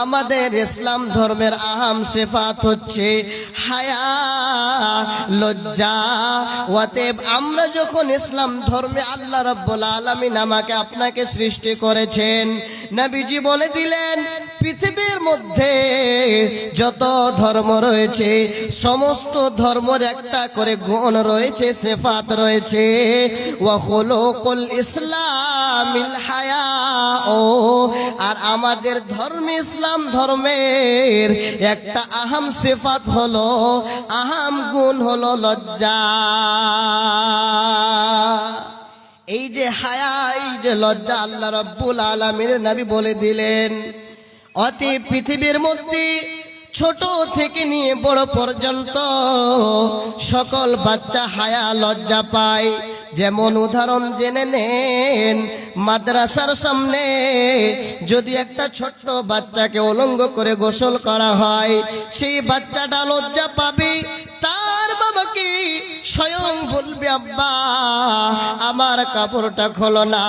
আমাদের ইসলাম ধর্মের আহাম সিফাত হচ্ছে হায়া, লজ্জা। অতএব আমরা যখন ইসলাম ধর্মে আল্লাহ রাব্বুল আলামিন আমাকে আপনাকে সৃষ্টি করেছেন, নবীজি বলে দিলেন পৃথিবীর মধ্যে যত ধর্ম রয়েছে সমস্ত ধর্মের একটা করে গুণ রয়েছে, সিফাত রয়েছে। ওয়া খুলুকুল ইসলামিল হায়া, আর আমাদের ধর্ম ইসলাম ধর্মের একটা আহাম সিফাত হলো, আহাম গুণ হলো লজ্জা। এই যে হায়া, এই যে লজ্জা আল্লাহ রাব্বুল আলামিনের নবী বলে দিলেন। অতি পৃথিবীর মধ্যে ছোট থেকে নিয়ে বড় পর্যন্ত সকল বাচ্চা হায়া লজ্জা পায়। যেমন উদাহরণ জেনে নেন, মাদ্রাসার সামনে যদি একটা ছোট্ট বাচ্চাকে উলঙ্গ করে গোসল করা হয়, সেই বাচ্চাটা লজ্জা পাবে। তার বাবাকে স্বয়ং বলবে, আব্বা আমার কাপড়টা খোলো না,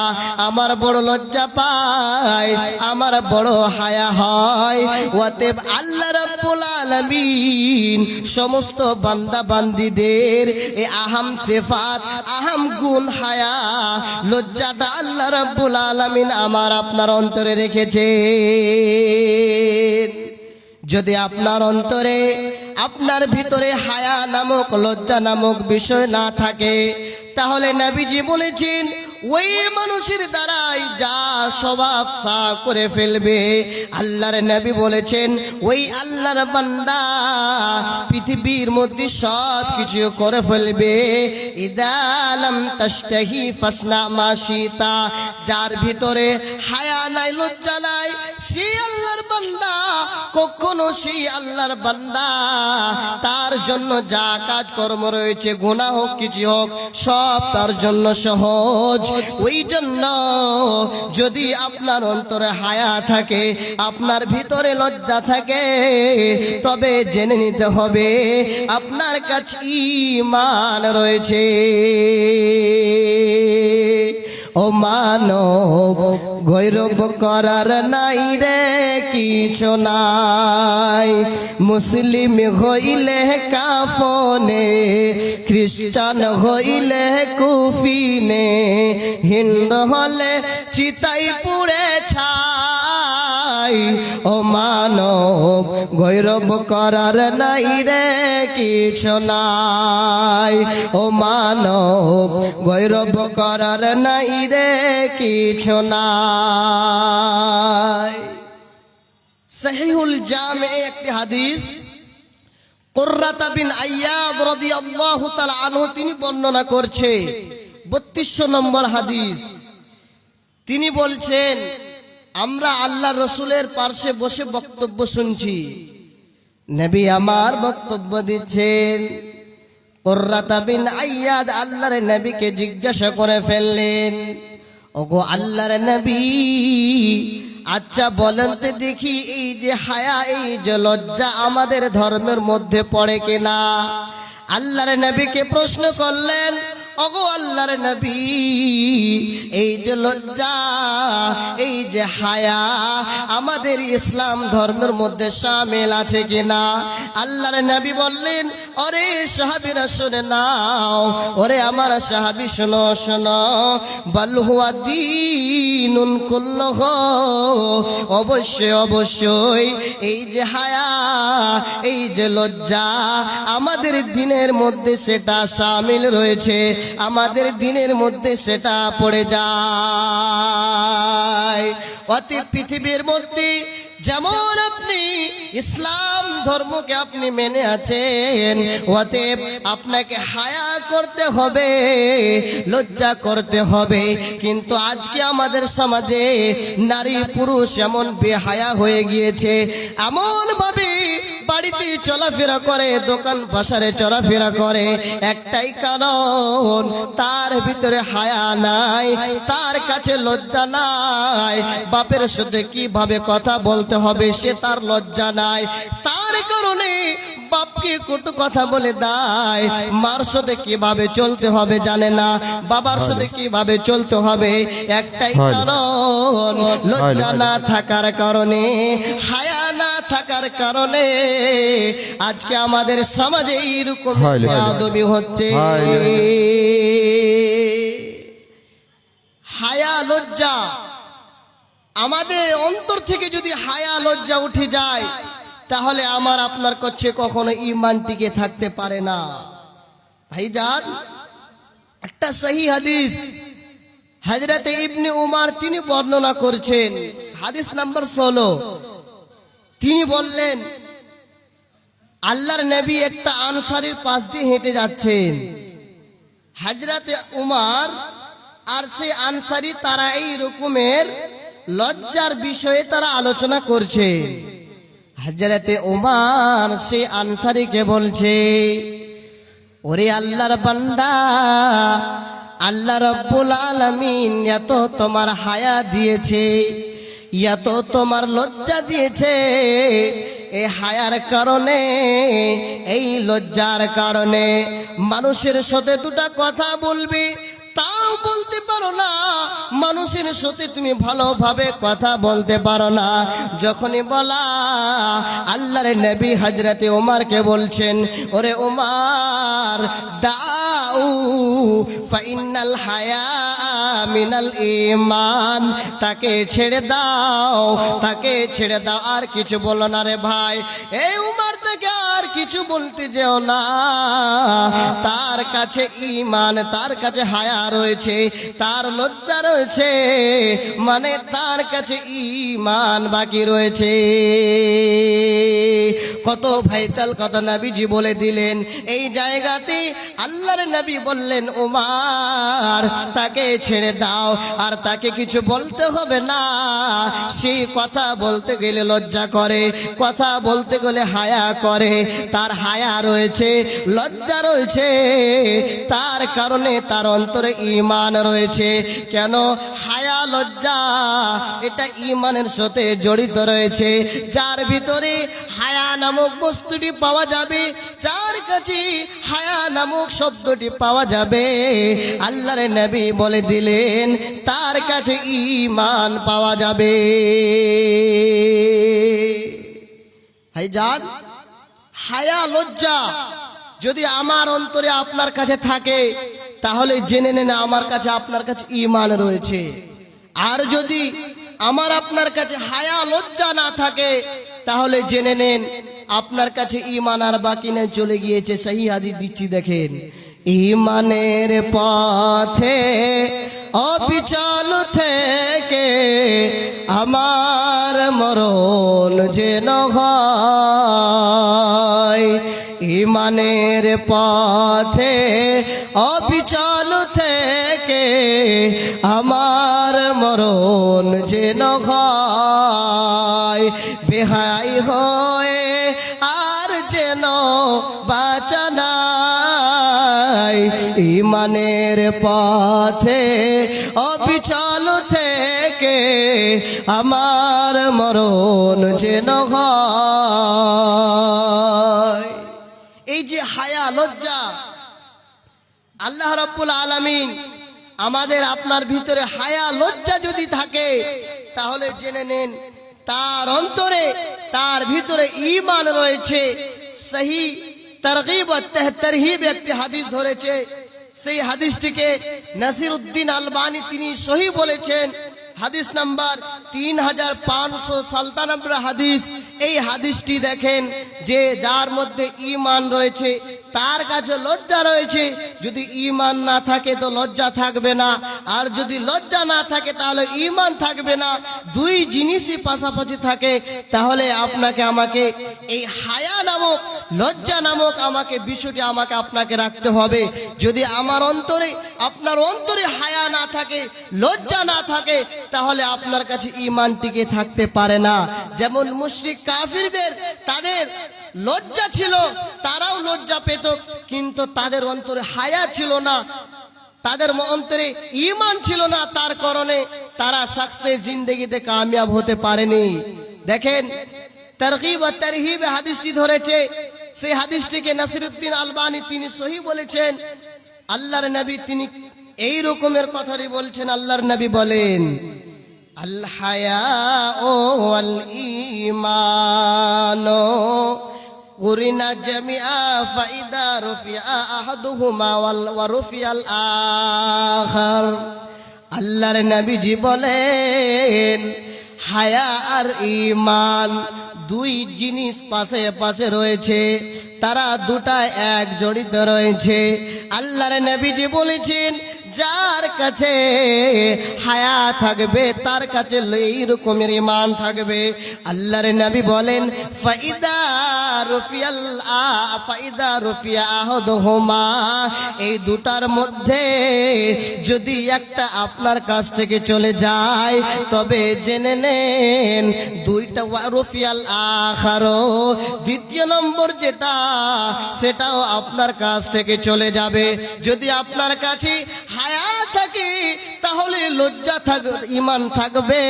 আমার বড় লজ্জা পায়, আমার বড় হায়া হয়। অতএব আল্লাহ রাব্বুল আলামিন সমস্ত বান্দা বান্দীদের এই আহাম সিফাত, আহাম গুণ হায়া, লজ্জাটা আল্লাহ রাব্বুল আলামিন আমার আপনার অন্তরে রেখেছেন। যদি আপনার অন্তরে, আপনার ভিতরে হায়া নামক, লজ্জা নামক বিষয় না থাকে, তাহলে নবীজি বলেছেন ওই মানুষের দ্বারাই যা স্বভাব সা করে ফেলবে। আল্লাহর নবী বলেছেন ওই আল্লাহর বান্দা পৃথিবীর মধ্যে সব কিছু করে ফেলবে। ইদা লাম তাশতাহি ফাসনা মা শিতা, যার ভিতরে হায়া নাই, লজ্জা নাই, সেই আল্লাহর বান্দা কখনো, সেই আল্লাহর বান্দা তার জন্য যা কাজ কর্ম রয়েছে, গুনাহ হোক কিছু হোক, সব তার জন্য সহজ। ওই জন্য যদি আপনার অন্তরে হায়া থাকে, আপনার ভিতরে লজ্জা থাকে, তবে জেনে নিতে হবে আপনার কাছে ঈমান রয়েছে। ও মানব, গৌরব করার নাই রে কিছু নাই। মুসলিম হইলে কাফনে, খ্রিস্টান হইলে কুফিনে, হিন্দু হলে চিতাই পুড়ে ছাই। ও মানব, গৌরব করার নাই রে কিছু নাই। ও মানব, গৌরব করার নাই রে কিছু নাই। সহিহুল জামে একটি হাদিস, কুররাতা বিন আইয়াদ রাদিয়াল্লাহু তাআলা আনহু তিনি বর্ণনা করছে, 3200 নম্বর হাদিস। তিনি বলছেন আমরা আল্লাহ রসুলের পার্শ্বে বসে বক্তব্য শুনছি, নবী আমার বক্তব্য দিচ্ছেন। কুররাতা বিন আইয়াদ আল্লাহর নবীকে জিজ্ঞাসা করে ফেললেন, ওগো আল্লাহর নবী, আচ্ছা বলেন তো দেখি, এই যে হায়া, এই যে লজ্জা আমাদের ধর্মের মধ্যে পড়ে কিনা? আল্লাহর নবীকে প্রশ্ন করলেন, ওগো আল্লাহর নবী, এই যে লজ্জা, এই যে হায়া আমাদের ইসলাম ধর্মের মধ্যে শামিল আছে কিনা? আল্লাহর নবী বললেন, ওরে সাহাবীরা শুনে নাও, ওরে আমার সাহাবী শোনো শোনো, বাল হুয়া দীনুন কুল্লুহু, অবশ্যই অবশ্যই এই যে হায়া, এই যে লজ্জা আমাদের দ্বীনের মধ্যে সেটা শামিল রয়েছে, আমাদের দ্বীনের মধ্যে সেটা পড়ে যায়। অতি পৃথিবীর মধ্যে যেমন আপনি ইসলাম ধর্মকে আপনি মেনে আছেন, অতএব আপনাকে হায়া করতে হবে, লজ্জা করতে হবে। কিন্তু আজকে আমাদের সমাজে নারী পুরুষ এমন বেহায়া হয়ে গিয়েছে, এমন ভাবে বাড়িতে চলাফেরা করে, দোকান বাজারে চলাফেরা করে, একটাই কারণ তার ভিতরে হায়া নাই, তার কাছে লজ্জা নাই। বাপের সাথে কিভাবে কথা বলতে হবে সে তার লজ্জা নাই, তার কারণে বাপকে কটু কথা বলে দেয়। মার সাথে কিভাবে চলতে হবে জানে না, বাবার সাথে কিভাবে চলতে হবে, একটাই কারণ লজ্জা না থাকার কারণে, হায়া থাকার কারণে আজকে আমাদের সমাজে এইরকম বেয়াদবি হচ্ছে। হায়া লজ্জা, আমাদের অন্তর থেকে যদি হায়া লজ্জা উঠে যায় তাহলে আমার আপনার কাছে কখনো ঈমান টিকে থাকতে পারে না। ভাইজান, একটা সহি হাদিস হযরতে ইবনে উমর তিনি বর্ণনা করছেন, হাদিস নাম্বার 16। তিনি বললেন, আল্লাহর নবী একটা আনসারীর পাশ দিয়ে হেঁটে যাচ্ছেন। হযরতে উমর আর সেই আনসারী তারা এই রকমের লজ্জার বিষয়ে তারা আলোচনা করছে। হযরতে উমর সেই আনসারীকে বলছে, ওরে আল্লাহর বান্দা, আল্লাহ রাব্বুল আলামিন এত তোমার হায়া দিয়েছে, এত তোমার লজ্জা দিয়েছে। এই হায়ার কারণে, এই লজ্জার কারণে মানুষের সাথে দুটা কথা বলবি তাও বলতে পারো না, মানুষের সাথে তুমি ভালোভাবে কথা বলতে পারো না। যখনই বলা, আল্লাহর নবী হযরতে উমরকে বলছেন, ওরে উমর, দাউ ফাইনাল হায়া মিনাল ঈমান, তাকে ছেড়ে দাও, তাকে ছেড়ে দাও, আর কিছু বলো না রে ভাই। এই উমর থেকে আর কিছু বলতে যেও না, তার কাছে ঈমান, তার কাছে হায়া রয়েছে, তার লজ্জা রয়েছে, মানে তার কাছে ঈমান বাকি রয়েছে। কত ভাইচাল কথা নবীজি বলে দিলেন। এই জায়গাতে আল্লাহর নবী বললেন, উমর, তাকে ছেড়ে দাও, আর তাকে কিছু বলতে হবে না। সেই কথা বলতে গেলে লজ্জা করে, কথা বলতে গেলে হায়া করে। তার হায়া রয়েছে, লজ্জা রয়েছে, তার কারণে তার অন্তরে ঈমান রয়েছে। কেন? হায়া লজ্জা এটা ঈমানের সাথে জড়িত রয়েছে। যার ভিতরে হায়া নামক বস্তুটি পাওয়া যাবে, যার কাছে হায়া নামক শব্দটি পাওয়া যাবে, আল্লাহর নবী বলে দিলেন তার কাছে ঈমান পাওয়া যাবে। ভাইজান, হায়া লজ্জা যদি আমার অন্তরে আপনার কাছে থাকে তাহলে জেনে নেন আমার কাছে আপনার কাছে ঈমান রয়েছে। আর যদি আমার আপনার কাছে হায়া লজ্জা না থাকে তাহলে জেনে নেন আপনার কাছে ঈমান আর বাকি নেই, চলে গিয়েছে। সহি হাদিস দিচ্ছি, দেখেন, ঈমানের পথে অবিচল থেকে আমার মরণ যেন হয়। ঈমানের পথে অবিচল থেকে আমার মরণ যেন হয়। বেহাই হয়ে আর যেন বাঁচা নাই। ঈমানের পথে অবিচল থেকে আমার মরণ যেন হয়। এই যে হায়া লজ্জা, আল্লাহ রাব্বুল আলামিন আমাদের আপনার ভিতরে হায়া লজ্জা যদি থাকে তাহলে জেনে নেন তার অন্তরে, তার ভিতরে ঈমান রয়েছে। সহি তারগীব ও তারহিব একটি হাদিস ধরেছে, সেই হাদিসটিকে নাসিরউদ্দিন আলবানী তিনি সহি বলেছেন। হাদিস নাম্বার 3597 হাদিস। এই হাদিসটি দেখেন যে যার মধ্যে ঈমান রয়েছে তার কাছে লজ্জা রয়েছে। যদি ঈমান না থাকে তো লজ্জা থাকবে না, আর যদি লজ্জা না থাকে তাহলে ঈমান থাকবে না। দুই জিনিসই পাশাপাশি থাকে, তাহলে আপনাকে আমাকে এই হায়া নামক, লজ্জা নামক আমাকে বিষয়টি আমাকে আপনাকে রাখতে হবে। যদি আমার অন্তরে, আপনার অন্তরে হায়া না থাকে, লজ্জা না থাকে, তাহলে আপনার কাছে ঈমান টিকে থাকতে পারে না। যেমন মুশরিক কাফিরদের তাদের লজ্জা ছিল, তারাও লজ্জা পেত, কিন্তু তাদের অন্তরে হায়া ছিল না, তাদের অন্তরে ঈমান ছিল না, তার কারণে তারা সাকসেস জিন্দেগিতে কামিয়াব হতে পারেনি। দেখেন, তারগীব ও তারহিব হাদিসটি ধরেছে, সেই হাদিসটিকে নাসিরউদ্দিন আলবানী তিনি সহি বলেছেন। আল্লাহর নবী তিনি এই রকমের কথাই বলছেন। আল্লাহর নবী বলেন, আল হায়াউ ওয়াল ঈমানু কুরিনা জামিআ ফাইদা রুফিআ আহাদুহুমা ওয়া রুফিআল আখার। আল্লাহর নবীজি বলেন হায়া আর ঈমান দুই জিনিস পাশে পাশে রয়েছে, তারা দুটা এক জড়িত রয়েছে। আল্লাহর নবীজি বলেছেন যার কাছে হায়া থাকবে তার কাছে এই রকমের ঈমান থাকবে। আল্লাহর নবী বলেন ফাইদা রুফিয়া আহাদুহুমা, এই দুটার মধ্যে যদি একটা আপনার কাছ থেকে চলে যায় তবে জেনে নেন দুইটা রুফিয়াল আখারো, দ্বিতীয় নম্বর যেটা সেটাও আপনার কাছ থেকে চলে যাবে। যদি আপনার কাছে হায়া থাকে তাহলে লজ্জা থাকবে, ঈমান থাকবে।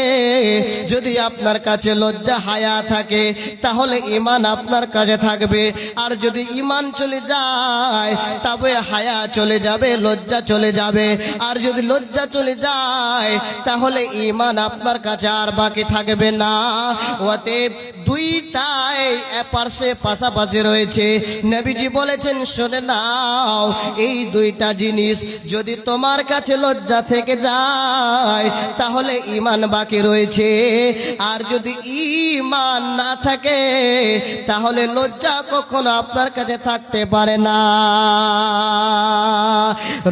যদি আপনার কাছে লজ্জা হায়া থাকে তাহলে ঈমান আপনার কাছে থাকবে। আর যদি ঈমান চলে যায় তবে হায়া চলে যাবে, লজ্জা চলে যাবে। আর যদি লজ্জা চলে যায় তাহলে ঈমান আপনার কাছে আর বাকি থাকবে না। অতএব দুইটাই পাশে পাশাপাশি রয়েছে। নবীজি বলেছেন শুনে নাও, এই দুইটা জিনিস যদি তোমার কাছে লজ্জা থেকে যায় তাহলে ঈমান বাকি রয়েছে। আর যদি ঈমান না থাকে তাহলে লজ্জা কখনো আপনার কাছে থাকতে পারে না।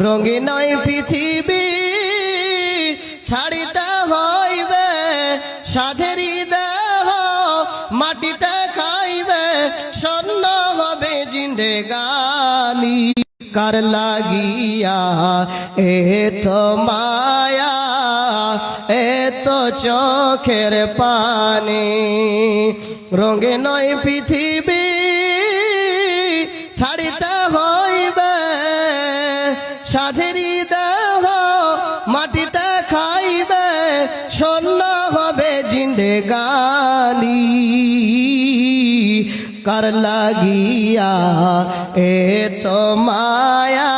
রঙিন পৃথিবী ছাড়িতে হইবে, সাধেরি দেহ মাটিতে খাইবে, স্বর্ণ হবে জিন্দেগানি। কার লাগিয়া এত মায়া এত চোখের পানি, রঙে নয় পৃথিবী ছাড়িতে হইবে, সাধেরি দেহ মাটিতে খাইবে, স্বর্ণ হবে জিন্দেগানি। কার লাগিয়া এত মায়া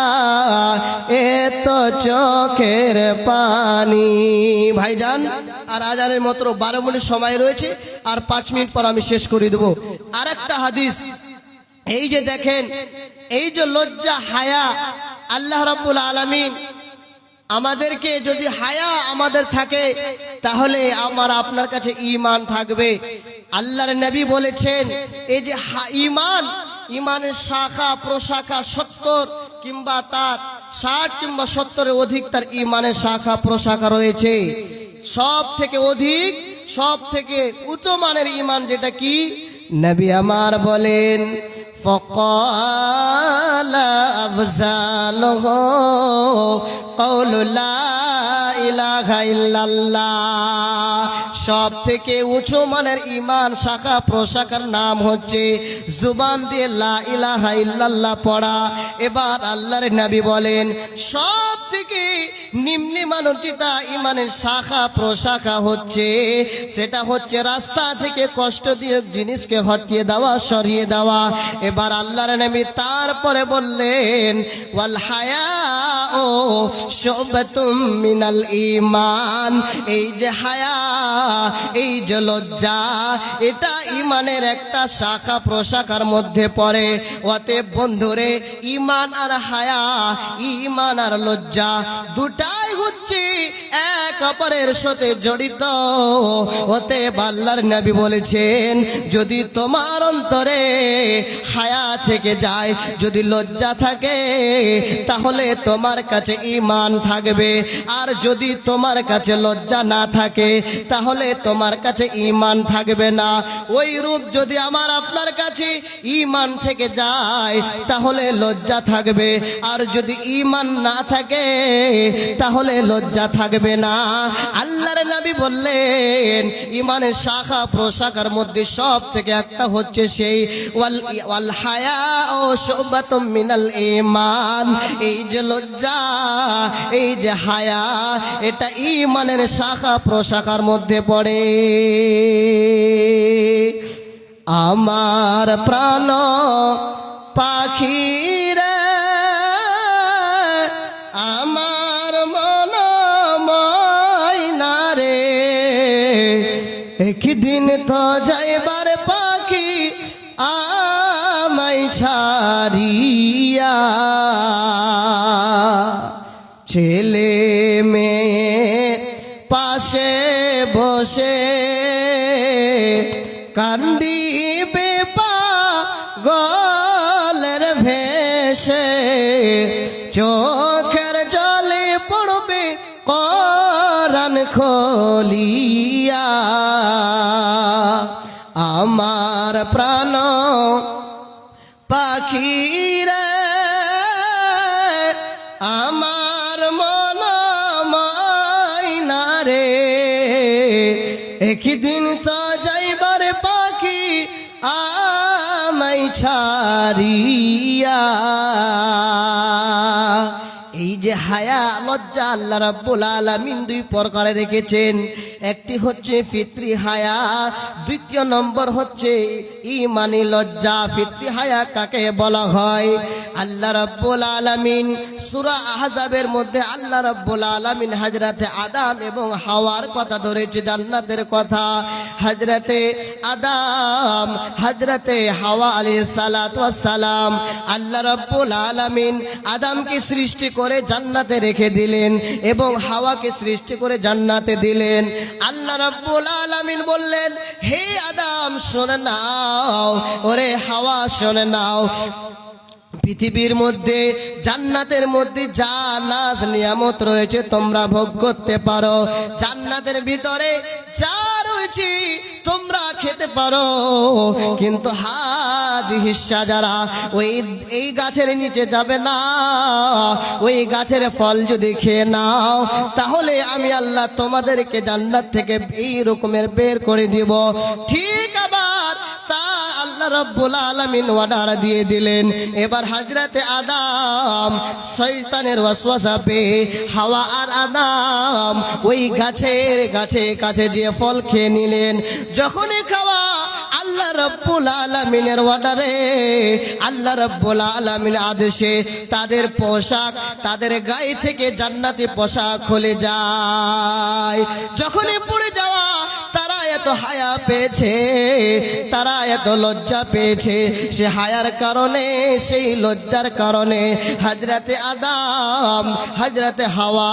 এত চোখের পানি। ভাইজান আর আজানের মাত্র 12 মিনিট সময় রয়েছে, আর 5 মিনিট পর আমি শেষ করে দেব। আর একটা হাদিস, এই যে দেখেন এই যে লজ্জা হায়া, আল্লাহ রাব্বুল আলামিন আমাদেরকে, যদি হায়া আমাদের থাকে তাহলে আমার আপনার কাছে ঈমান থাকবে। আল্লাহর নবী বলেছেন এই যে ঈমান, ঈমানের শাখা প্রশাখা 70 কিংবা তার 60 কিংবা 70-এর অধিক তার ঈমানের শাখা প্রশাখা রয়েছে। সব থেকে অধিক, সব থেকে উচ্চ মানের ঈমান যেটা কি, নবী আমার বলেন ফাকালা আফজালুহু কাউলু লা ইলাহা ইল্লাল্লাহ। সব থেকে উঁচু মানের ঈমান শাখা প্রশাখার নাম হচ্ছে জুবান দিয়ে লা ইলাহা ইল্লাল্লাহ পড়া। এবার আল্লাহর নবী বলেন সব থেকে নিম্নমানের যেটা ঈমানের শাখা প্রশাখা হচ্ছে সেটা হচ্ছে রাস্তা থেকে কষ্ট দিয়ে জিনিসকে হটিয়ে দেওয়া, সরিয়ে দেওয়া। এবার আল্লাহর নবী তারপরে বললেন ওয়াল হায়াউ শুবাতুম মিনাল ঈমান, এই যে হায়া, এই যে লজ্জা, এটা ঈমানের একটা শাখা প্রশাখার মধ্যে পড়ে। অতএব বন্ধুরে, ঈমান আর হায়া, ঈমান আর লজ্জা দুটাই হচ্ছে এক অপরের সাথে জড়িত। অতএব আল্লাহর নবী বলেছেন যদি তোমার অন্তরে হায়া থেকে যায়, যদি লজ্জা থাকে তাহলে তোমার কাছে ঈমান থাকবে। আর যদি তোমার কাছে লজ্জা না থাকে তাহলে তোমার কাছে ঈমান থাকবে না। ওই রূপ যদি আমার আপনার কাছে ঈমান থেকে যায় তাহলে লজ্জা থাকবে, আর যদি ঈমান না থাকে তাহলে লজ্জা থাকবে না। আল্লাহর নবী বললেন ঈমানের শাখা প্রশাখার মধ্যে সব থেকে একটা হচ্ছে সেই ওয়াল হায়াউ শুবাতুম মিনাল ঈমান, এই যে লজ্জা, এই যে হায়া, এটা ঈমানের শাখা প্রশাখার মধ্যে পড়ে। আমার প্রাণ পাখি রে, আমার মন ময়না রে, একদিন তো যাইবার পাখি আমায় ছাড়িয়া, ছেলে মেয়ে পাশে বসে কান্দিবে পাগলের ভেসে, চোখের জলে পড়বে কোরআন খুলিয়া। আমার প্রাণ পাখি রে, আমার মন ময়না রে, একদিন তো যাইবার পাখি আমায় ছাড়িয়া। এই যে হায়া লজ্জা আল্লাহ রাব্বুল আলামিন দুই প্রকারে রেখেছেন। একটি হচ্ছে ফিতরি হায়া, দ্বিতীয় নম্বর হচ্ছে ঈমানি লজ্জা। ফিতরি হায়া কাকে বলা হয়? আল্লাহ রাব্বুল আলামিন সূরা আহজাবের মধ্যে আল্লাহ রাব্বুল আলামিন হযরতে আদম এবং হাওয়ার কথা ধরেছে, জান্নাতের কথা। হযরতে আদম, হযরতে হাওয়া আলাইহিস সালাতু ওয়াস সালাম, আল্লাহ রাব্বুল আলামিন আদমকে সৃষ্টি করে জান্নাতে রেখে দিলেন এবং হাওয়াকে সৃষ্টি করে জান্নাতে দিলেন। আল্লাহ রাব্বুল আলামিন বললেন, হে আদম শুনে নাও, ওরে হাওয়া শুনে নাও, পৃথিবীর মধ্যে জান্নাতের মধ্যে যা নাজ নিয়ামত রয়েছে তোমরা ভোগ করতে পারো, জান্নাতের ভিতরে যা রয়েছে তোমরা খেতে পারো, কিন্তু হাদিহি শাজারা, এই গাছের নিচে যাবে না। ওই গাছের ফল যদি খেয়ে নাও তাহলে আমি আল্লাহ তোমাদেরকে জান্নাত থেকে এই রকমের বের করে দিব। ঠিক আবার তা আল্লাহ রাব্বুল আলামিন অর্ডার দিয়ে দিলেন। এবার হযরতে আদম শয়তানের ওয়াসওয়াসা পেয়ে হাওয়া আর আদম ওই গাছের কাছে যে ফল খেয়ে নিলেন। যখনই খাওয়া আল্লাহ রাব্বুল আলামিনের অর্ডারে, আল্লাহ রাব্বুল আলামিনের আদেশে তাদের পোশাক, তাদের গায়ে থেকে জান্নাতি পোশাক খুলে যায়। যখনই পড়ে যাওয়া তারা এত হায়া পেয়েছে, তারা এত লজ্জা পেয়েছে, সে হায়ার কারণে, সেই লজ্জার কারণে হযরতে আদম, হযরতে হাওয়া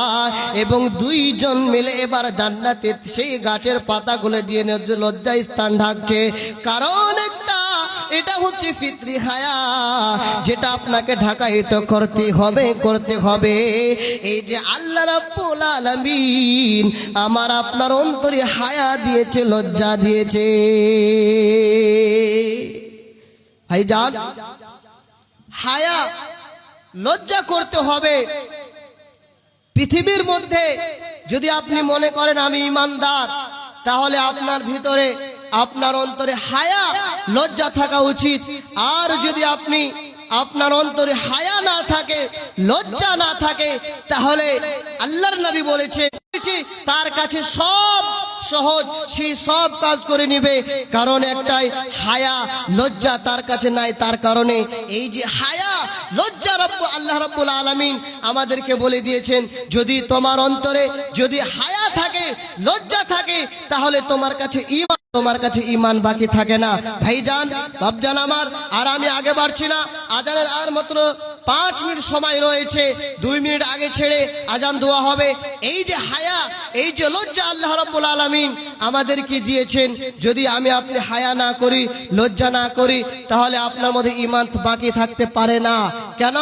এবং দুইজন মিলে এবার জান্নাতে সেই গাছের পাতাগুলো দিয়ে লজ্জা স্থান ঢাকছে। কারণ একটা, এটা হচ্ছে ফিতরি হায়া, যেটা আপনাকে ঢাকায়িত করতে হবে। এই যে আল্লাহ রাব্বুল আলামিন আমার আপনার অন্তরে হায়া দিয়েছে, লজ্জা দিয়েছে। ভাইজান, হায়া লজ্জা করতে হবে। পৃথিবীর মধ্যে যদি আপনি মনে করেন আমি ঈমানদার, তাহলে আপনার ভিতরে, আপনার অন্তরে হায়া লজ্জা থাকা উচিত। আর যদি আপনার অন্তরে হায়া না থাকে, লজ্জা না থাকে, তাহলে আল্লাহর নবী বলেছে তার কাছে সব সহজ, সেই সব কাজ করে নিবে। কারণ একটাই, হায়া লজ্জা তার কাছে নাই। তার কারণে এই যে হায়া লজ্জা আল্লাহ রাব্বুল আলামিন আমাদেরকে বলে দিয়েছেন, যদি তোমার অন্তরে যদি হায়া থাকে, লজ্জা থাকে, তাহলে তোমার কাছে ঈমান বাকি থাকে না। ভাইজান, বাপজান আমার, আর আমি আগে বাড়ছি না। আজানের আর মাত্র 5 মিনিট সময় রয়েছে, 2 মিনিট আগে ছেড়ে আজান দোয়া হবে। এই যে হায়া, এই যে লজ্জা আল্লাহ রাব্বুল আলামিন আমাদেরকে দিয়েছেন, যদি আপনি হায়া না করি, লজ্জা না করি, তাহলে আপনার মধ্যে ঈমান বাকি থাকতে পারে না। কেন?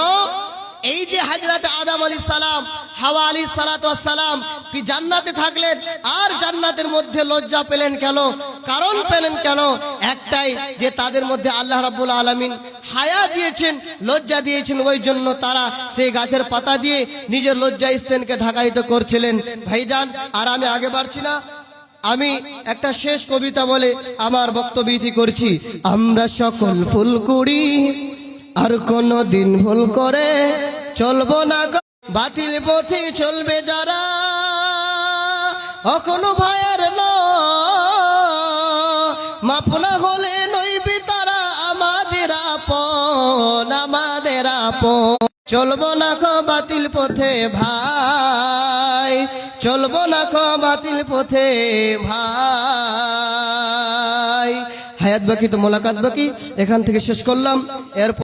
এই যে হযরত আদম আলাইহিস সালাম, হাওয়া আলাইহিস সালাতু ওয়াস সালাম জান্নাতে থাকলেন, আর জান্নাতের মধ্যে লজ্জা পেলেন কেন? কারণ পেলেন কেন? একটাই, যে তাদের মধ্যে আল্লাহ রাব্বুল আলামিন হায়া দিয়েছেন, লজ্জা দিয়েছেন। ওই জন্য তারা সেই গাছের পাতা দিয়ে নিজের লজ্জা স্থানকে ঢাকায়িত করছিলেন। ভাইজান, আর আমি আগে বাড়ছি না। আমি একটা শেষ কবিতা বলে আমার বক্তব্য ইতি করছি। আমরা সকল ফুলকুড়ি আর কোনো দিন ভুল করে চলবো না, বাতিল পথে চলবে যারা, অকোনো ভাইয়ের মাপ না হলে নইবে তারা আমাদের আপন। চলবো না খো বাতিল পথে ভাই, চলবো না খো বাতিল পথে ভাই। হায়াত বাকি তো মোলাকাত বাকি, এখান থেকে শেষ করলাম। এরপর